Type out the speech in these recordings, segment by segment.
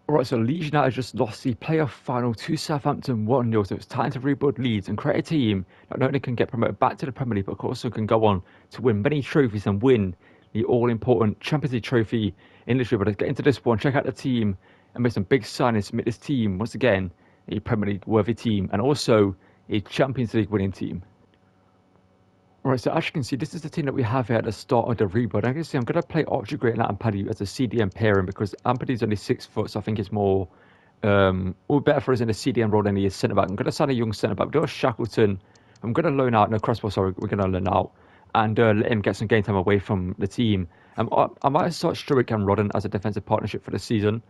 Alright, so Leeds United just lost the playoff final to Southampton 1-0, so it's time to rebuild Leeds and create a team that not only can get promoted back to the Premier League, but also can go on to win many trophies and win the all-important Champions League trophy in this year. But let's get into this one, check out the team, and make some big signings to make this team, once again, a Premier League worthy team, and also a Champions League winning team. Right, so as you can see, this is the team that we have here at the start of the rebuild. I can see I'm going to play Archie Gray and Ampadu as a CDM pairing because Ampadu's only 6 foot, so I think it's more all better for us in a CDM role than he is centre back. I'm going to sign a young centre back. Do a Shackleton. I'm going to loan out, no crossbar, sorry, we're going to loan out and let him get some game time away from the team. I might start Sturridge and Rodden as a defensive partnership for the season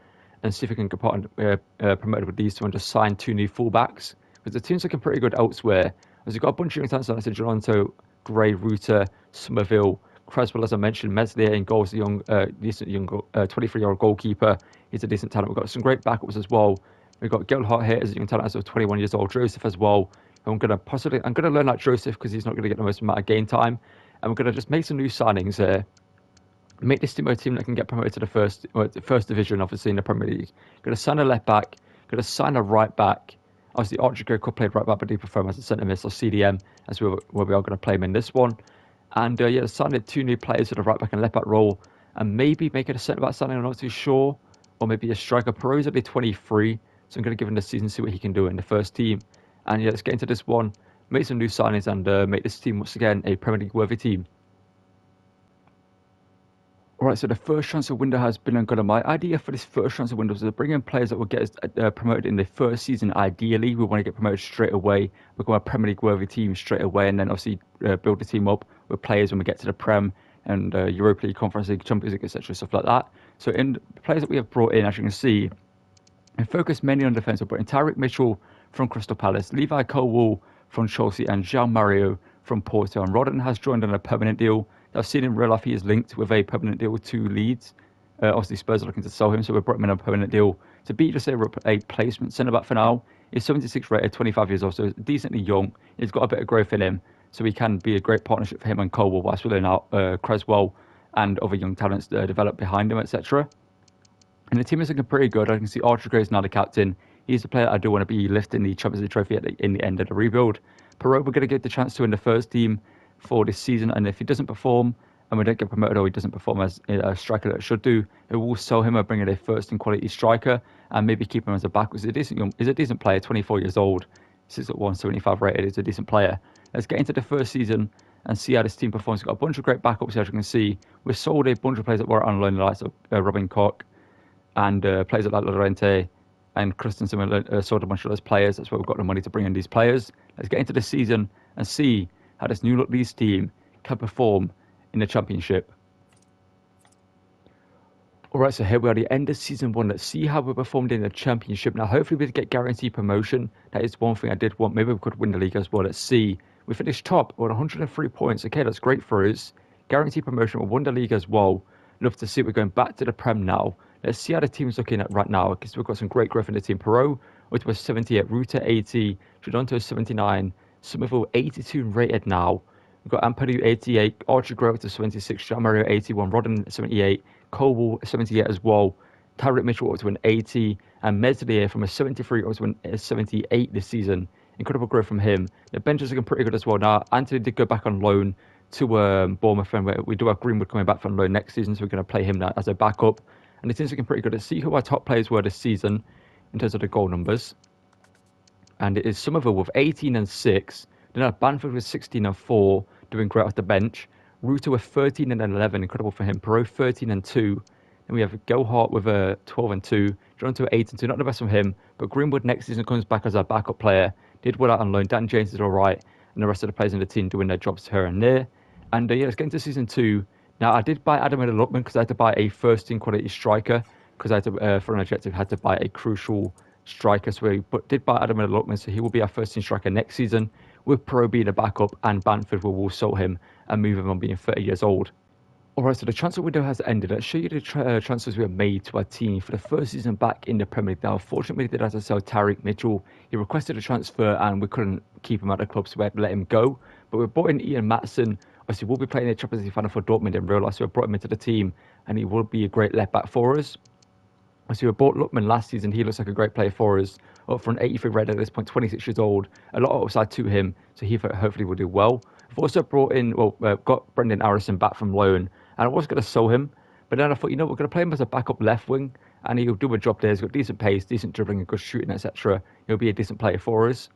and see if we can get promoted with these two and just sign 2 new fullbacks because the team's looking pretty good elsewhere. As we've got a bunch of young talents like Toronto, Gray, Reuter, Somerville, Creswell, as I mentioned, Meslier in goals, the young, decent young 23-year-old goalkeeper. He's a decent talent. We've got some great backups as well. We've got Gilhart here as a young talent as of 21 years old. Joseph as well. I'm going to learn like Joseph because he's not going to get the most amount of game time. And we're going to just make some new signings here. Make this team a team that can get promoted to the first division, obviously, in the Premier League. Going to sign a left back. Going to sign a right back. Obviously, Archie Gray could play right back, but I do prefer him as a centre mid or CDM, as where we are going to play him in this one. And yeah, signing 2 new players for the right back and left back role, and maybe make it a centre back signing. I'm not too sure, or maybe a striker. Pero's only 23, so I'm going to give him the season, see what he can do in the first team. And yeah, let's get into this one, make some new signings, and make this team once again a Premier League worthy team. Alright, so the first transfer window has been good. My idea for this first transfer window is to bring in players that will get us promoted in the first season. Ideally, we want to get promoted straight away, become a Premier League worthy team straight away, and then obviously build the team up with players when we get to the Prem and Europa League, Conference League, Champions League, etc., stuff like that. So in the players that we have brought in, as you can see, we focus mainly on defence. We're putting Tyrick Mitchell from Crystal Palace, Levi Colwill from Chelsea, and João Mario from Porto. And Rodden has joined on a permanent deal. I've seen in real life he is linked with a permanent deal to Leeds. Obviously, Spurs are looking to sell him, so we brought him in a permanent deal to be just a placement centre back for now. He's 76 rated, 25 years old, so decently young. He's got a bit of growth in him, so he can be a great partnership for him and Colwill whilst we're out Creswell and other young talents that develop behind him, etc. And the team is looking pretty good. I can see Archie Gray is now the captain. He's the player I do want to be lifting the Champions League trophy in the end of the rebuild. Perot, we're going to get the chance to in the first team for this season, and if he doesn't perform and we don't get promoted or he doesn't perform as a striker that should do, it will sell him or bring in a first in quality striker and maybe keep him as a back. He's a decent player, 24 years old, 6'1", 75 rated. He's a decent player. Let's get into the first season and see how this team performs. We've got a bunch of great backups here, as you can see. We've sold a bunch of players that were on loan, like Robin Koch and players like Lorente and Christensen sold a bunch of those players. That's why we've got the money to bring in these players. Let's get into the season and see how this new look Leeds team can perform in the Championship. Alright, so here we are, the end of Season 1. Let's see how we performed in the Championship. Now, hopefully we get guaranteed promotion. That is one thing I did want. Maybe we could win the league as well. Let's see. We finished top with 103 points. Okay, that's great for us. Guaranteed promotion. We won the league as well. Love to see we're going back to the Prem now. Let's see how the team's looking at right now, because we've got some great growth in the team. Perot, which was 78, Reuter 80, Tridonto 79, Somerville 82 rated now. We've got Ampadu 88, Archie Gray to 76, João Mario 81, Rodden 78, Colwill 78 as well, Tyrick Mitchell up to an 80, and Meslier from a 73 up to a 78 this season. Incredible growth from him. The bench is looking pretty good as well now. Anthony did go back on loan to Bournemouth, and we do have Greenwood coming back from loan next season, so we're going to play him now as a backup. And the team's looking pretty good. Let's see who our top players were this season in terms of the goal numbers. And it is Somerville with 18 and 6. Then our Bamford with 16 and 4, doing great off the bench. Reuter with 13 and 11, incredible for him. Perot 13 and 2. Then we have Gilhart with 12 and 2. Toronto 8 and 2, not the best from him. But Greenwood next season comes back as our backup player. Did well out on loan. Dan James is alright. And the rest of the players in the team doing their jobs here and there. And yeah, let's get into Season 2. Now, I did buy Adam Lookman because I had to buy a first-team quality striker. Because I had to, for an objective, had to buy a crucial striker. So we did buy Adam Lookman, so he will be our first-team striker next season. With Pro being a backup, and Bamford will sell him and move him on being 30 years old. Alright, so the transfer window has ended. Let's show you the transfers we have made to our team for the first season back in the Premier League. Now, unfortunately, we did have to sell Tyrick Mitchell. He requested a transfer and we couldn't keep him at the club, so we had to let him go. But we brought in Ian Maatsen. Obviously, we'll be playing the Champions League final for Dortmund in real life, so we brought him into the team and he will be a great left back for us. So we bought Lookman last season. He looks like a great player for us. Up for an 83 rated at this point, 26 years old. A lot of upside to him, so he hopefully will do well. We've also brought in, got Brendan Harrison back from loan, and I was going to sell him, but then I thought, we're going to play him as a backup left wing, and he'll do a job there. He's got decent pace, decent dribbling, and good shooting, etc. He'll be a decent player for us.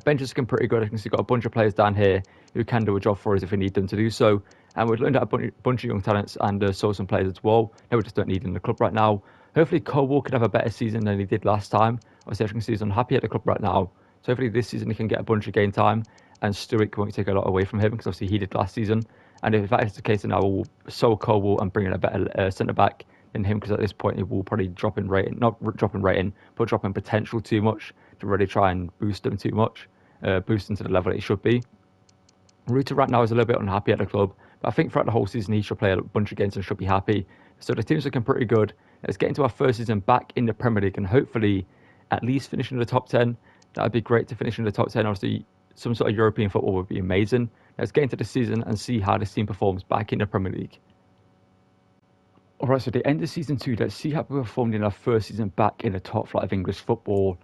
Bench is looking pretty good. I can see we've got a bunch of players down here who can do a job for us if we need them to do so. And we've learned out a bunch of young talents and sold some players as well. No, we just don't need in the club right now. Hopefully, Cole could have a better season than he did last time. Obviously, as you can see, he's unhappy at the club right now. So hopefully this season he can get a bunch of game time and Stewart won't take a lot away from him because obviously he did last season. And if that is the case, then I will sell Cole and bring in a better centre-back than him because at this point he will probably drop in rating, not drop in rating, but drop in potential too much to really try and boost him too much, boost him to the level it should be. Ruta right now is a little bit unhappy at the club, but I think throughout the whole season he should play a bunch of games and should be happy. So the team's looking pretty good. Let's get into our first season back in the Premier League and hopefully at least finish in the top 10. That would be great to finish in the top 10. Obviously, some sort of European football would be amazing. Let's get into the season and see how this team performs back in the Premier League. Alright, so the end of season 2, let's see how we performed in our first season back in the top flight of English football.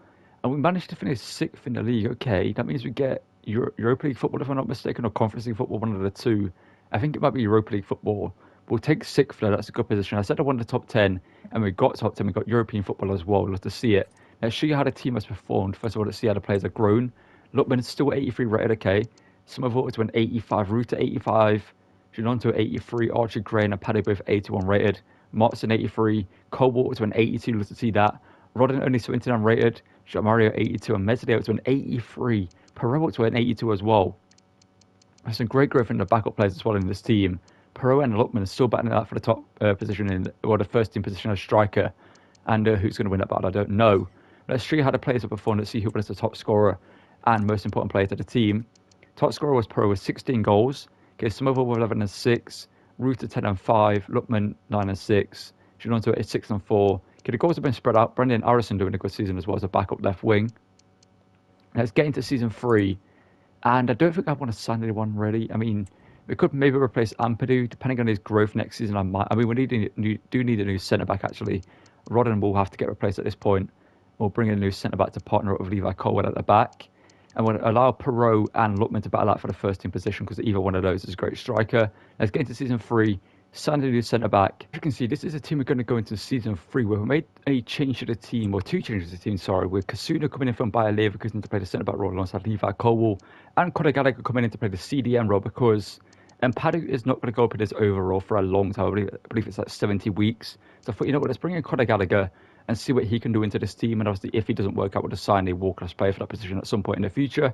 And we managed to finish 6th in the league. Okay, that means we get Europa League football, if I'm not mistaken, or Conference League football, one of the two. I think it might be Europa League football. We'll take 6th there, that's a good position. I said I wanted the top 10, and we got top 10. We got European football as well. Love to see it. Let's show you how the team has performed. First of all, let's see how the players have grown. Lookman is still 83 rated, okay. Summerwater to an 85, Ruta 85, Junonto 83, Archie Gray and Paddy both 81 rated. Martin 83, Coldwater to an 82, love to see that. Rodden only 79 rated, Mario 82, and Mesley to an 83. Perot to an 82 as well. There's some great growth in the backup players as well in this team. Perot and Lookman are still battling out for the top position the first team position as striker. And who's going to win that battle, I don't know. Let's show you how the players have performed. Let's see who was the top scorer and most important player to the team. Top scorer was Perot with 16 goals. Okay, Somerville with 11 and 6. Ruta 10 and 5. Lookman 9 and 6. Junonto is 6 and 4. Okay, the goals have been spread out. Brendan Harrison doing a good season as well as a backup left wing. Let's get into season 3. And I don't think I want to sign anyone really. I mean, we could maybe replace Ampadu, depending on his growth next season. We do need a new centre-back actually. Rodden will have to get replaced at this point. We'll bring in a new centre-back to partner up with Levi Colwood at the back. And we'll allow Perot and Lookman to battle out for the first team position because either one of those is a great striker. Let's get into season 3. Sign a new centre-back. As you can see, this is a team we're going to go into season 3 where we made a change to the team, or 2 changes to the team, sorry, with Kasuna coming in from Bayer Leverkusen to play the centre-back role alongside Levi Colwood, and Conor Gallagher coming in to play the CDM role because Padu is not going to go up in his overall for a long time. I believe it's like 70 weeks. So I thought, let's bring in Conor Gallagher and see what he can do into this team. And obviously, if he doesn't work out, we'll just sign a world-class player for that position at some point in the future.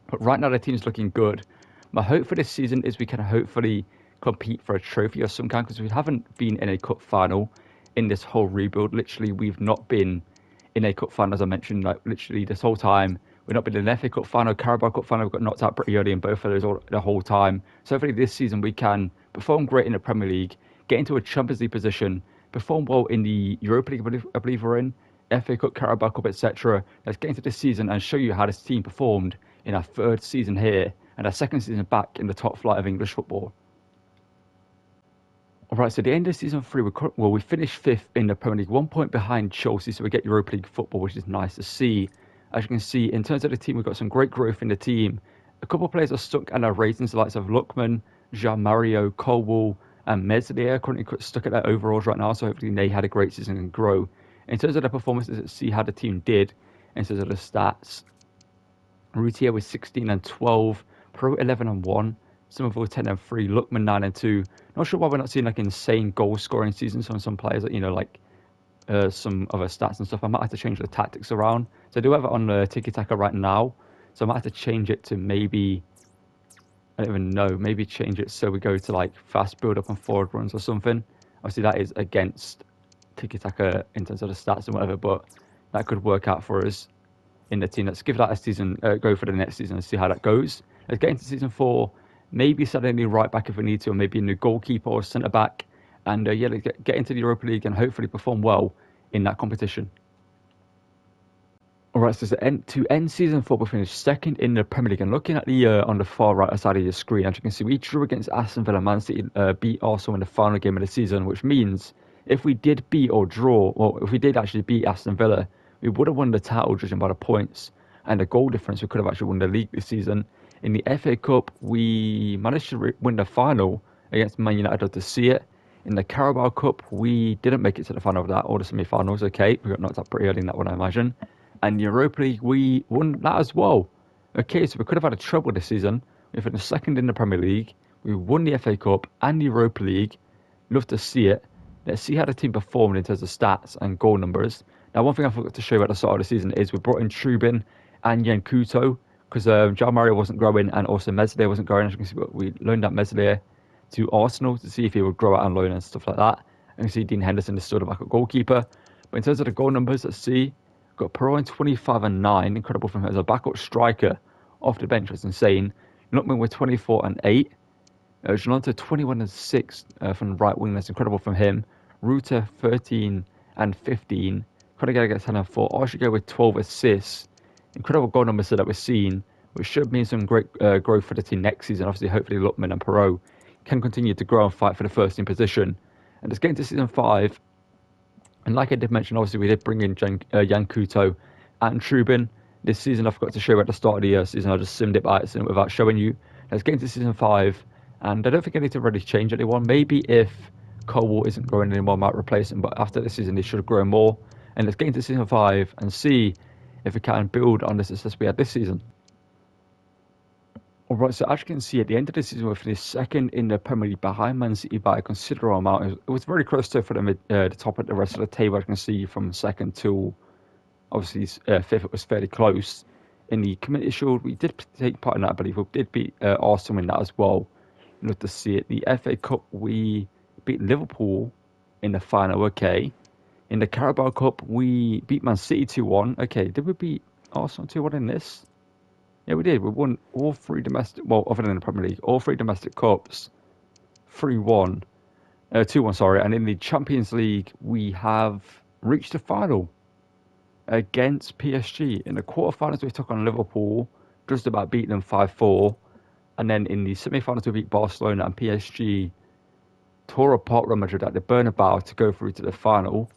But right now, the team's looking good. My hope for this season is we can hopefully compete for a trophy of some kind because we haven't been in a cup final in this whole rebuild. Literally, we've not been in a cup final, as I mentioned, like literally this whole time. We've not been in an FA Cup final, Carabao Cup final. We got knocked out pretty early in both of those the whole time. So hopefully this season we can perform great in the Premier League, get into a Champions League position, perform well in the Europa League, I believe we're in, FA Cup, Carabao Cup, etc. Let's get into this season and show you how this team performed in our 3rd season here and our 2nd season back in the top flight of English football. Alright, so the end of season 3, we finished 5th in the Premier League, 1 point behind Chelsea, so we get Europa League football, which is nice to see. As you can see, in terms of the team, we've got some great growth in the team. A couple of players are stuck at our ratings, the likes of Lookman, Jean-Mario, Colwood, and Mesley are currently stuck at their overalls right now, so hopefully they had a great season and grow. In terms of their performances, let's see how the team did in terms of the stats. Routier was 16 and 12, Pro 11 and 1, Somerville 10 and 3, Lookman 9 and 2. Not sure why we're not seeing like insane goal scoring seasons from some players that, like some other stats and stuff. I might have to change the tactics around. So I do have it on Tiki-Taka right now. So I might have to change it to maybe, I don't even know, maybe change it so we go to like fast build up and forward runs or something. Obviously that is against Tiki-Taka in terms of the stats and whatever, but that could work out for us in the team. Let's give that a season, go for the next season and see how that goes. Let's get into season 4. Maybe suddenly right back if we need to, or maybe a new goalkeeper or centre back. And let's get into the Europa League and hopefully perform well in that competition. Alright, so to end season 4, we finished 2nd in the Premier League. And looking at the on the far right side of your screen, as you can see, we drew against Aston Villa. Man City beat Arsenal in the final game of the season, which means if we did beat or draw, or if we did actually beat Aston Villa, we would have won the title judging by the points and the goal difference. We could have actually won the league this season. In the FA Cup, we managed to win the final against Man United. Love to see it. In the Carabao Cup, we didn't make it to the final of that, or the semi-finals. Okay, we got knocked out pretty early in that one, I imagine. And the Europa League, we won that as well. Okay, so we could have had a trouble this season. We finished second in the Premier League. We won the FA Cup and the Europa League. Love to see it. Let's see how the team performed in terms of stats and goal numbers. Now, one thing I forgot to show you at the start of the season is we brought in Trubin and Yankuto because João Mario wasn't growing and also Meslier wasn't growing. As you can see, we loaned that Meslier to Arsenal to see if he would grow out on loan and stuff like that. And you can see Dean Henderson is still the backup goalkeeper. But in terms of the goal numbers, let's see. Got Perot in 25 and 9. Incredible from him as a backup striker off the bench. That's insane. Lookman with 24 and 8. Jalonto 21 and 6 from the right wing. That's incredible from him. Ruta 13 and 15. Conor Gallagher 10 and 4. Archie with 12 assists. Incredible goal numbers that we're seeing, which should mean some great growth for the team next season. Obviously, hopefully Lookman and Perot can continue to grow and fight for the first team position. And just getting to season 5, and like I did mention, obviously we did bring in Yankuto and Trubin. This season I forgot to show you at the start of the season. I just simmed it by accident without showing you. Let's get into season 5, and I don't think I need to really change anyone. Maybe if Colwell isn't growing anymore, I might replace him, but after this season he should grow more. And let's get into season 5 and see if we can build on the success we had this season. Alright, so as you can see, at the end of the season, we finished second in the Premier League behind Man City by a considerable amount. It was very close to for the top of the rest of the table. As you can see, from second to obviously fifth, it was fairly close. In the Community Shield, we did take part in that, I believe. We did beat Arsenal in that as well. Love to see it. The FA Cup, we beat Liverpool in the final, okay. In the Carabao Cup, we beat Man City 2-1. Okay, did we beat Arsenal 2-1 in this? Yeah, we did. We won all 3 domestic, well, other than the Premier League, all 3 domestic cups, 3-1, 2-1, sorry. And in the Champions League, we have reached the final against PSG. In the quarterfinals, we took on Liverpool, just about beating them 5-4. And then in the semi-finals, we beat Barcelona, and PSG tore apart Real Madrid at the Bernabeu to go through to the final.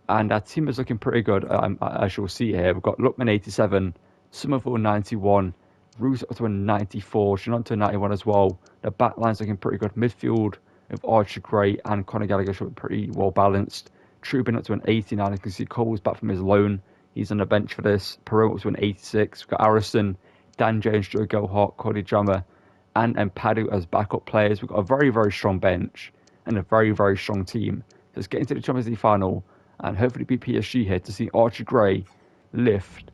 And our team is looking pretty good, as you'll see here. We've got Lookman 87, Somerville 91, Roos up to a 94, Shannon to a 91 as well. The back line's looking pretty good. Midfield with Archie Gray and Conor Gallagher should be pretty well balanced. Trubin up to an 89. You can see Cole's back from his loan. He's on the bench for this. Perot up to an 86. We've got Arison, Dan Jones, Joe Gelhart, Cody Drama, and Padu as backup players. We've got a very, very strong bench and a very, very strong team. Let's get into the Champions League final and hopefully beat PSG here to see Archie Gray lift,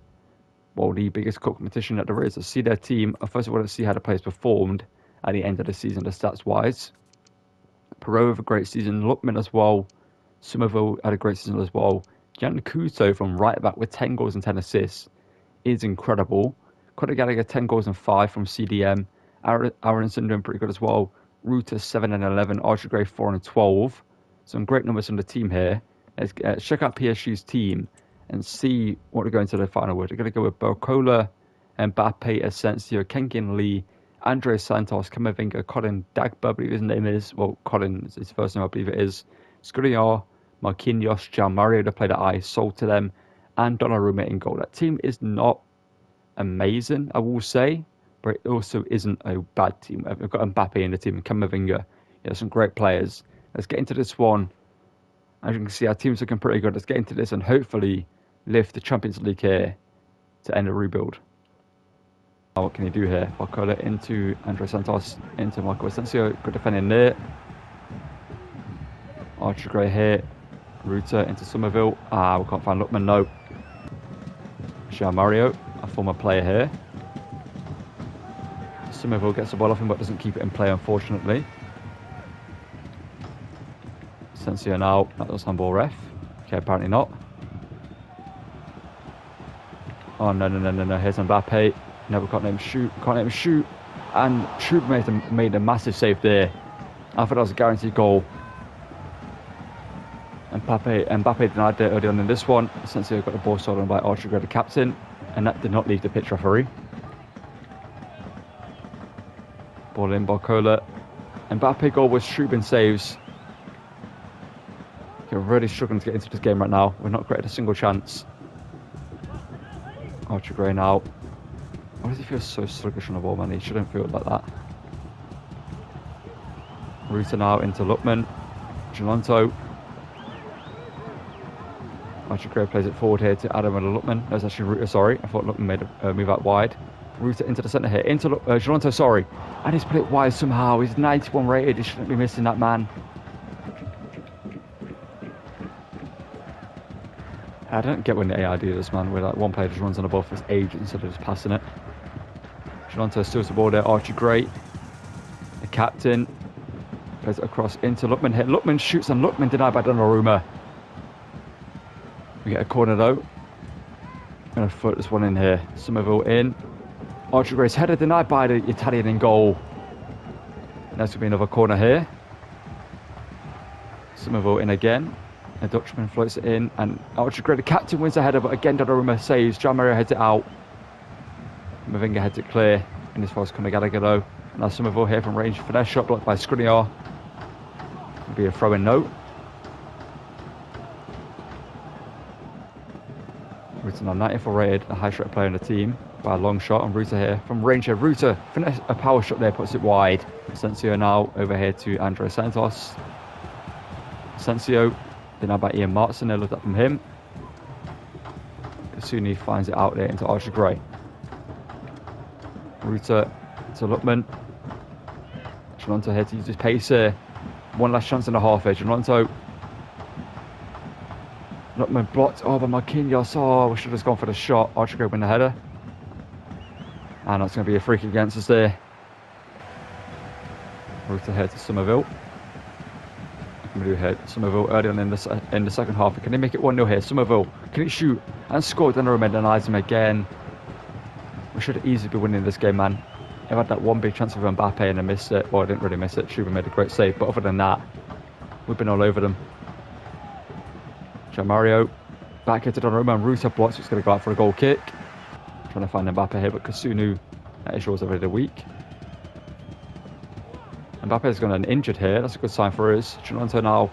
well, the biggest cup competition that there is. Let's see their team. First of all, let's see how the players performed at the end of the season, the stats-wise. Perot with a great season. Lookman as well. Somerville had a great season as well. Jan Kuto from right back with 10 goals and 10 assists is incredible. Conor Gallagher 10 goals and 5 from CDM. Aronson doing pretty good as well. Ruta 7 and 11. Archie Gray 4 and 12. Some great numbers from the team here. Let's check out PSG's team and see what they're going to the final with. They're going to go with Barcola, Mbappe, Asensio, Kenkin Lee, Andre Santos, Camavinga, Colin Dagba, I believe his name is. Well, Colin is his first name, I believe it is. Skriniar, Marquinhos, João Mario, the player that I sold to them, and Donnarumma in goal. That team is not amazing, I will say, but it also isn't a bad team. We've got Mbappe in the team and Camavinga. Yeah, some great players. Let's get into this one. As you can see, our team's looking pretty good. Let's get into this and hopefully lift the Champions League here to end the rebuild. Now, what can he do here? Barcola into Andre Santos, into Marco Asensio. Good defending there. Archie Gray here. Ruta into Somerville. We can't find Lookman, no. João Mario, a former player here. Somerville gets the ball off him but doesn't keep it in play, unfortunately. Asensio now, that does handball ref. Okay, apparently not. Oh, no. Here's Mbappe. Never can't let him shoot. And Troop made a massive save there. I thought that was a guaranteed goal. Mbappe denied it early on in this one. Asensio got the ball stolen by Archie Gray, the captain. And that did not leave the pitch referee. Ball in, Barcola. Mbappe goal was Trubin saves. We're really struggling to get into this game right now. We're not created a single chance. Archie Gray now. Why does he feel so sluggish on the ball, man? He shouldn't feel like that. Ruta now into Lookman. Gelonto. Archie Gray plays it forward here to Adam and Lookman. That's actually Ruta, sorry. I thought Lookman made a move out wide. Ruta into the centre here. Into Gelonto, sorry. And he's put it wide somehow. He's 91 rated. He shouldn't be missing that, man. I don't get when the AI do this, man, where like one player just runs on the ball for his age instead of just passing it. Gelonto steals the ball there. Archie Gray, the captain, plays it across into Lookman here. Lookman shoots and Lookman denied by Donnarumma. We get a corner though. I'm going to foot this one in here. Somerville in. Archie Gray's header denied by the Italian in goal. And that's going to be another corner here. Somerville in again. The Dutchman floats it in, and Archie Gray, the captain, wins the header, but again Donnarumma saves. John Mario heads it out. Mavinga heads it clear. In this was Conor Gallagher though. Now Somerville here from range. Finesse shot blocked by Skriniar. It'll be a throw-in note. Ruta now 94 rated, a high shot player in the team by a long shot. And Ruta here from range here. Ruta, finesse, a power shot there, puts it wide. Asensio now over here to Andre Santos. Asensio. Denied by Ian Martson, they looked up from him. Kasuni finds it out there into Archie Gray. Ruta to Lookman. Gelonto here to use his pace here. One last chance and a half here. Gelonto. Lookman blocked. Oh, by Marquinhos. Oh, we should have gone for the shot. Archie Gray win the header. And that's going to be a free kick against us there. Ruta here to Somerville. Somerville early on in the second half. Can he make it 1-0 here? Somerville, can he shoot and score? Donnarumma denies him again. We should easily be winning this game, man. I've had that one big chance with Mbappe and I missed it. Well, I didn't really miss it. Schuber made a great save, but other than that, we've been all over them. Mario back here to Donnarumma, and Ruta blocks. It's going to go out for a goal kick. Trying to find Mbappe here, but Kasunu, that issue was already weak. Mbappe's gone injured here. That's a good sign for us. Gelonto now.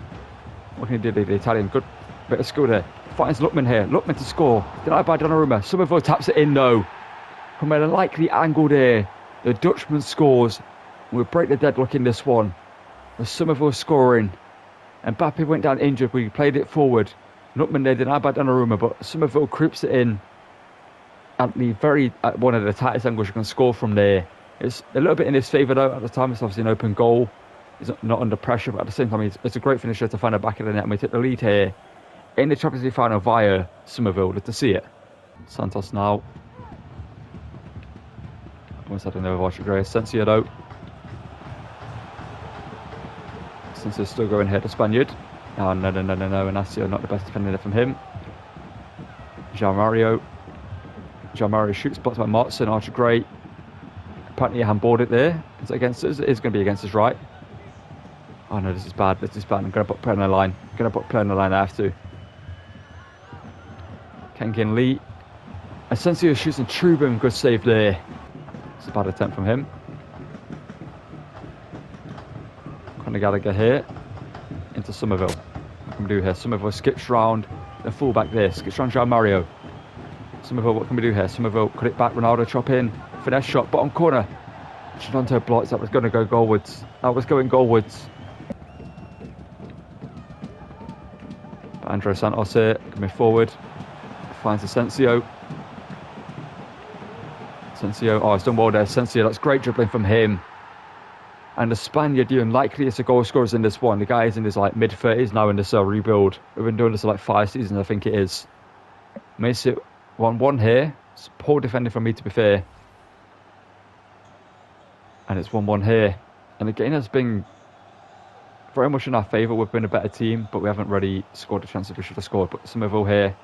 What can he do? The Italian. Good bit of skill there. Finds Lookman here. Lookman to score. Denied by Donnarumma. Somerville taps it in though. From a likely angle there. The Dutchman scores. We'll break the deadlock in this one. With Somerville scoring. Mbappe went down injured. We played it forward. Lookman there denied by Donnarumma. But Somerville creeps it in. At one of the tightest angles you can score from there. It's a little bit in his favour though. At the time, it's obviously an open goal. He's not under pressure, but at the same time, it's a great finisher to find a back of the net. And we take the lead here in the Champions League final via Somerville. Good to see it. Santos now. Almost had another Archie Gray. Asensio though. Asensio's still going here to Spaniard. Oh, no. Inacio, not the best defender there from him. Jean Mario shoots, blocked by Martson. Archie Gray. Apparently you handballed it there. Is it against us? It is going to be against us, right? Oh no, this is bad. I'm going to put play on the line. I have to. Kenkin Lee. Asensio shoots and Trubin. Good save there. It's a bad attempt from him. Conor Gallagher here. Into Somerville. What can we do here? Somerville skips round the fullback there. Skips round Jean Mario. Somerville, what can we do here? Somerville, cut it back. Ronaldo chop in. Finesse shot, bottom corner. Gelonto blocks. That was going to go goalwards. That was going goalwards. But Andre Santos here, coming forward. Finds Asensio. Oh, it's done well there. Asensio, that's great dribbling from him. And the Spaniard, the unlikeliest of goal scorers in this one. The guy is in his mid-30s now in this rebuild. We've been doing this for 5 seasons, I think it is. Makes it 1-1 here. It's poor defending from me, to be fair. And it's 1-1 here. And the game has been very much in our favour. We've been a better team, but we haven't really scored the chances we should have scored. But Somerville here.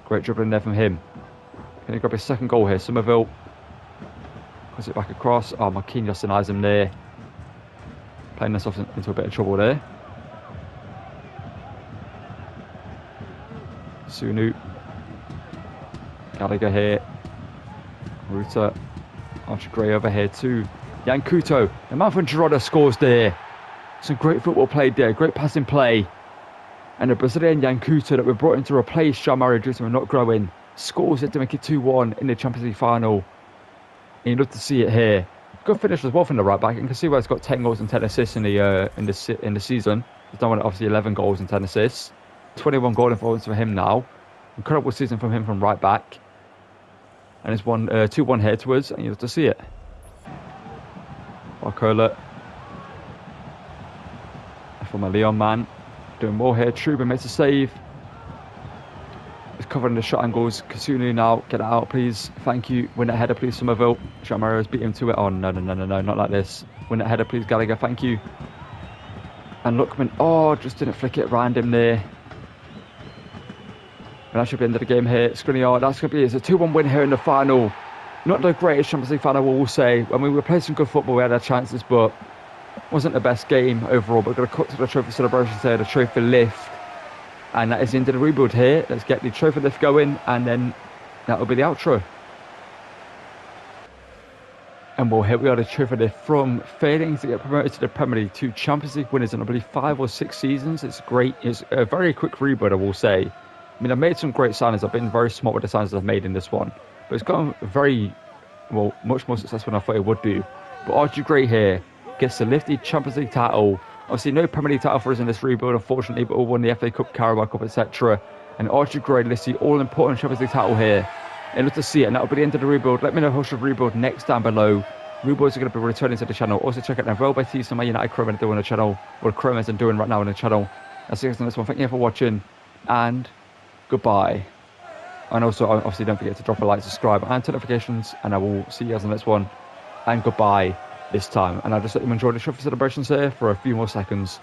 Great dribbling there from him. Can he grab his second goal here? Somerville puts it back across. Oh, Marquinhos denies him there. Playing us off into a bit of trouble there. Sunu. Gallagher here. Ruta. Archie Gray over here too. Yankuto. The man from Girona scores there. Some great football played there. Great passing play. And the Brazilian Yankuto that we brought in to replace Jean-Marie due to him not growing scores it to make it 2-1 in the Champions League final. And you'd love to see it here. Good finish as well from the right back. You can see where he's got 10 goals and 10 assists in the season. He's done obviously 11 goals and 10 assists. 21 goal involvements for him now. Incredible season from him from right back. And it's 2-1 here to us, and you'd love to see it. Barcola. For my Leon man. Doing more here. Truba makes a save. He's covering the shot angles. Kasunu now. Get it out, please. Thank you. Win that header, please, Somerville. Jean-Marie has beat him to it. Oh, no. Not like this. Win that header, please, Gallagher. Thank you. And Lookman. Oh, just didn't flick it around him there. And that should be the end of the game here. Skriniar, that's going to be it. It's a 2-1 win here in the final. Not the greatest Champions League final, we'll say. I mean, we played some good football. We had our chances, but wasn't the best game overall. But we're going to cut to the trophy celebrations here, the trophy lift. And that is the end of the rebuild here. Let's get the trophy lift going, and then that will be the outro. And well, here we are, the trophy lift from failing to get promoted to the Premier League to Champions League winners in, I believe, 5 or 6 seasons. It's great. It's a very quick rebuild, I will say. I mean, I've made some great signings. I've been very smart with the signings I've made in this one. But it's gone very, well, much more successful than I thought it would do. But Archie Gray here gets the lifted Champions League title. Obviously, no Premier League title for us in this rebuild, unfortunately, but we won the FA Cup, Carabao Cup, etc. And Archie Gray lifts the all-important Champions League title here. And love to see it. And that'll be the end of the rebuild. Let me know who should rebuild next down below. Rebuilds are going to be returning to the channel. Also, check out the Real Betis and my United Chrome are doing on the channel. What Chrome is doing right now on the channel. That's it for this one. Thank you for watching. And goodbye. And also, obviously, don't forget to drop a like, subscribe, and turn notifications. And I will see you guys in the next one. And goodbye this time. And I'll just let you enjoy the trophy celebrations here for a few more seconds.